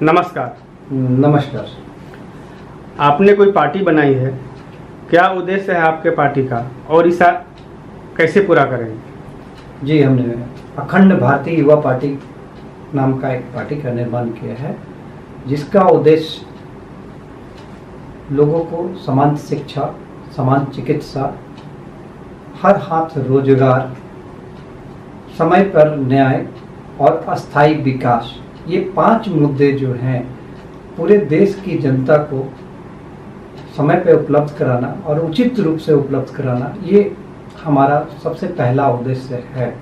नमस्कार। नमस्कार। आपने कोई पार्टी बनाई है, क्या उद्देश्य है आपके पार्टी का और इसे कैसे पूरा करेंगे? जी, हमने अखंड भारतीय युवा पार्टी नाम का एक पार्टी का निर्माण किया है, जिसका उद्देश्य लोगों को समान शिक्षा, समान चिकित्सा, हर हाथ रोजगार, समय पर न्याय और अस्थायी विकास, ये 5 मुद्दे जो हैं पूरे देश की जनता को समय पर उपलब्ध कराना और उचित रूप से उपलब्ध कराना, ये हमारा सबसे पहला उद्देश्य है।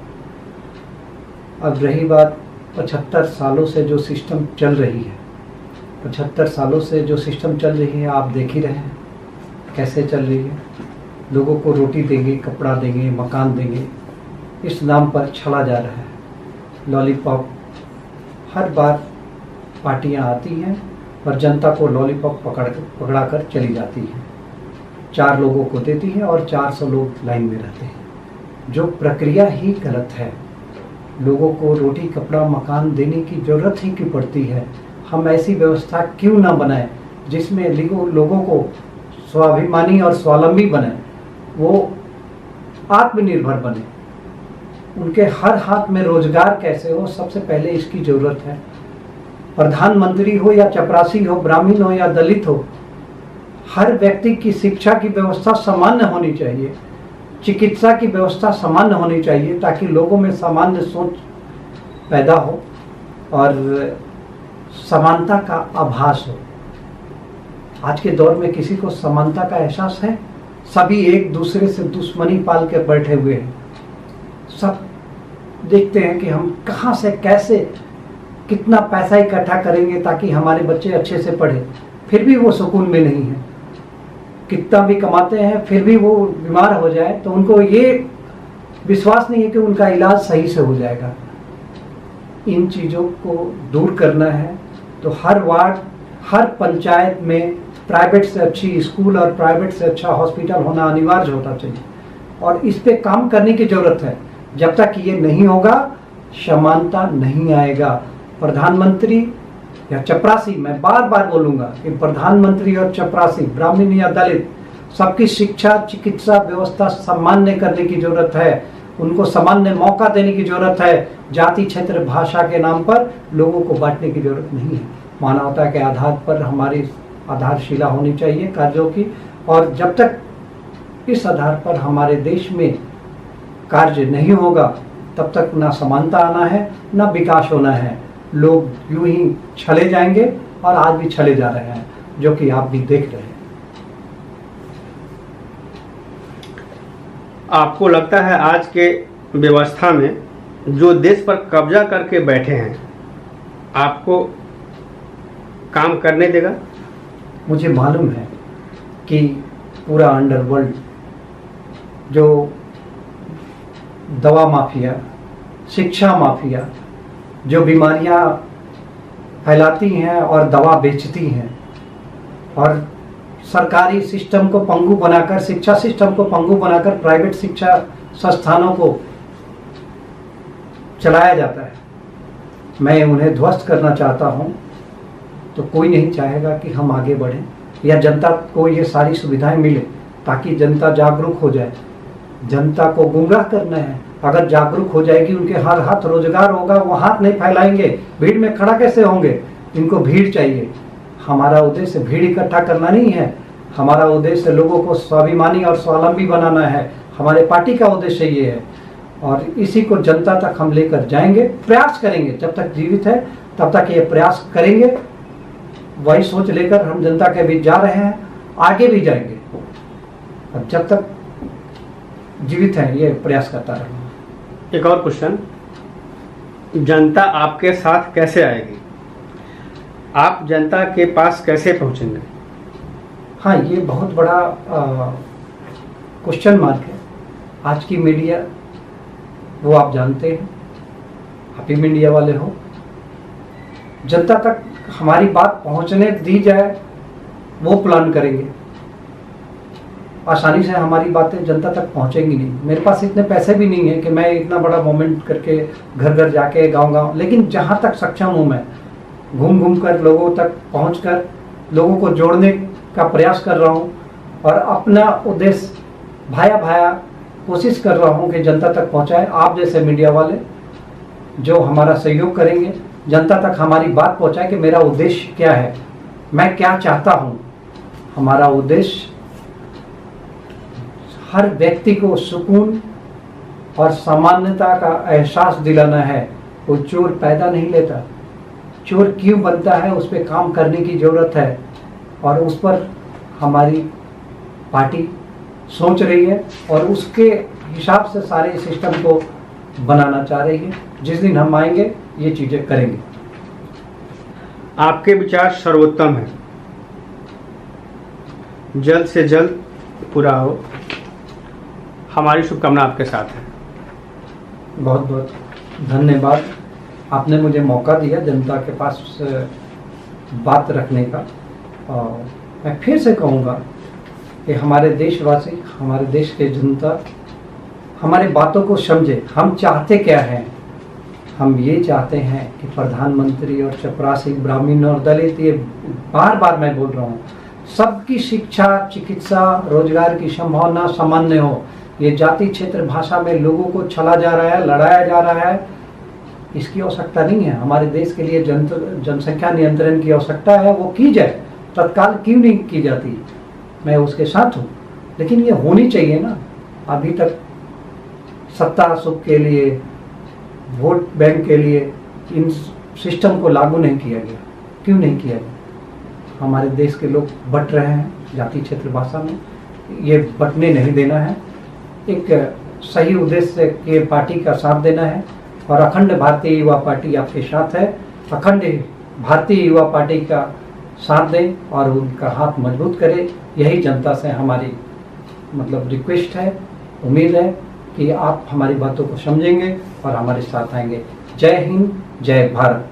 अब रही बात 75 सालों से जो सिस्टम चल रही है, 75 सालों से जो सिस्टम चल रही है, आप देख ही रहे हैं कैसे चल रही है। लोगों को रोटी देंगे, कपड़ा देंगे, मकान देंगे, इस नाम पर छला जा रहा है। लॉलीपॉप, हर बार पार्टियां आती हैं और जनता को लॉलीपॉप पकड़ा कर चली जाती हैं। 4 लोगों को देती है और 400 लोग लाइन में रहते हैं, जो प्रक्रिया ही गलत है। लोगों को रोटी, कपड़ा, मकान देने की ज़रूरत ही क्यों पड़ती है? हम ऐसी व्यवस्था क्यों ना बनाएं जिसमें लोगों को स्वाभिमानी और स्वावलंबी बने, वो आत्मनिर्भर बने, उनके हर हाथ में रोजगार कैसे हो, सबसे पहले इसकी ज़रूरत है। प्रधानमंत्री हो या चपरासी हो, ब्राह्मण हो या दलित हो, हर व्यक्ति की शिक्षा की व्यवस्था सामान्य होनी चाहिए, चिकित्सा की व्यवस्था सामान्य होनी चाहिए, ताकि लोगों में सामान्य सोच पैदा हो और समानता का आभास हो। आज के दौर में किसी को समानता का एहसास है? सभी एक दूसरे से दुश्मनी पाल के बैठे हुए हैं। सब देखते हैं कि हम कहाँ से कैसे कितना पैसा इकट्ठा करेंगे ताकि हमारे बच्चे अच्छे से पढ़े, फिर भी वो सुकून में नहीं है। कितना भी कमाते हैं फिर भी वो बीमार हो जाए तो उनको ये विश्वास नहीं है कि उनका इलाज सही से हो जाएगा। इन चीज़ों को दूर करना है तो हर वार्ड, हर पंचायत में प्राइवेट से अच्छी स्कूल और प्राइवेट से अच्छा हॉस्पिटल होना अनिवार्य होता चाहिए और इस पे काम करने की ज़रूरत है। जब तक ये नहीं होगा, समानता नहीं आएगा। प्रधानमंत्री या चपरासी, मैं बार बार बोलूँगा कि प्रधानमंत्री और चपरासी, ब्राह्मण या दलित, सबकी शिक्षा, चिकित्सा व्यवस्था सामान्य करने की ज़रूरत है। उनको सामान्य मौका देने की ज़रूरत है। जाति, क्षेत्र, भाषा के नाम पर लोगों को बांटने की ज़रूरत नहीं है। मानवता के आधार पर हमारी आधारशिला होनी चाहिए कार्यों की, और जब तक इस आधार पर हमारे देश में कार्य नहीं होगा तब तक ना समानता आना है, ना विकास होना है। लोग यूं ही छले जाएंगे और आज भी छले जा रहे हैं, जो कि आप भी देख रहे हैं। आपको लगता है आज के व्यवस्था में जो देश पर कब्जा करके बैठे हैं, आपको काम करने देगा? मुझे मालूम है कि पूरा अंडरवर्ल्ड, जो दवा माफिया, शिक्षा माफिया, जो बीमारियां फैलाती हैं और दवा बेचती हैं और सरकारी सिस्टम को पंगु बनाकर, शिक्षा सिस्टम को पंगु बनाकर प्राइवेट शिक्षा संस्थानों को चलाया जाता है, मैं उन्हें ध्वस्त करना चाहता हूं। तो कोई नहीं चाहेगा कि हम आगे बढ़ें या जनता को ये सारी सुविधाएं मिले ताकि जनता जागरूक हो जाए। जनता को गुमराह करना है। अगर जागरूक हो जाएगी, उनके हर हाथ रोजगार होगा, वो हाथ नहीं फैलाएंगे, भीड़ में खड़ा कैसे होंगे? इनको भीड़ चाहिए। हमारा उद्देश्य भीड़ इकट्ठा करना नहीं है, हमारा उद्देश्य लोगों को स्वाभिमानी और स्वावलंबी बनाना है। हमारे पार्टी का उद्देश्य ये है और इसी को जनता तक हम लेकर जाएंगे, प्रयास करेंगे। जब तक जीवित है तब तक ये प्रयास करेंगे। वही सोच लेकर हम जनता के बीच जा रहे हैं, आगे भी जाएंगे और जब तक जीवित है ये प्रयास करता रहेंगे। एक और क्वेश्चन, जनता आपके साथ कैसे आएगी? आप जनता के पास कैसे पहुंचेंगे? हाँ, ये बहुत बड़ा क्वेश्चन मार्क है। आज की मीडिया, वो आप जानते हैं, आप ही मीडिया वाले हो। जनता तक हमारी बात पहुंचने दी जाए, वो प्लान करेंगे। आसानी से हमारी बातें जनता तक पहुंचेंगी नहीं। मेरे पास इतने पैसे भी नहीं है कि मैं इतना बड़ा मूवमेंट करके घर घर जाके गांव-गांव, लेकिन जहां तक सक्षम हूं मैं घूम घूम कर लोगों तक पहुंचकर लोगों को जोड़ने का प्रयास कर रहा हूं और अपना उद्देश्य भाया भाया कोशिश कर रहा हूं कि जनता तक पहुंचाए। आप जैसे मीडिया वाले जो हमारा सहयोग करेंगे, जनता तक हमारी बात पहुंचाए कि मेरा उद्देश्य क्या है, मैं क्या चाहता हूं। हमारा उद्देश्य हर व्यक्ति को सुकून और सामान्यता का एहसास दिलाना है। वो चोर पैदा नहीं लेता, चोर क्यों बनता है उस पर काम करने की ज़रूरत है और उस पर हमारी पार्टी सोच रही है और उसके हिसाब से सारे सिस्टम को बनाना चाह रही है। जिस दिन हम आएंगे ये चीज़ें करेंगे। आपके विचार सर्वोत्तम हैं, जल्द से जल्द पूरा हो। हमारी शुभकामना आपके साथ है। बहुत बहुत धन्यवाद, आपने मुझे मौका दिया जनता के पास बात रखने का। और मैं फिर से कहूँगा कि हमारे देशवासी, हमारे देश के जनता हमारी बातों को समझे। हम चाहते क्या हैं? हम ये चाहते हैं कि प्रधानमंत्री और चपरासी, ब्राह्मण और दलित, ये बार बार मैं बोल रहा हूँ, सबकी शिक्षा, चिकित्सा, रोजगार की संभावना सामान्य हो। ये जाति, क्षेत्र, भाषा में लोगों को छला जा रहा है, लड़ाया जा रहा है, इसकी आवश्यकता नहीं है। हमारे देश के लिए जनसंख्या नियंत्रण की आवश्यकता है, वो की जाए। तत्काल क्यों नहीं की जाती? मैं उसके साथ हूँ, लेकिन ये होनी चाहिए ना। अभी तक सत्ता सुख के लिए, वोट बैंक के लिए इन सिस्टम को लागू नहीं किया गया। क्यों नहीं किया गया? हमारे देश के लोग बट रहे हैं जाति, क्षेत्र, भाषा में। ये बटने नहीं देना है। एक सही उद्देश्य के पार्टी का साथ देना है और अखंड भारतीय युवा पार्टी आपके साथ है। अखंड भारतीय युवा पार्टी का साथ दें और उनका हाथ मजबूत करें। यही जनता से हमारी रिक्वेस्ट है। उम्मीद है कि आप हमारी बातों को समझेंगे और हमारे साथ आएंगे। जय हिंद, जय भारत।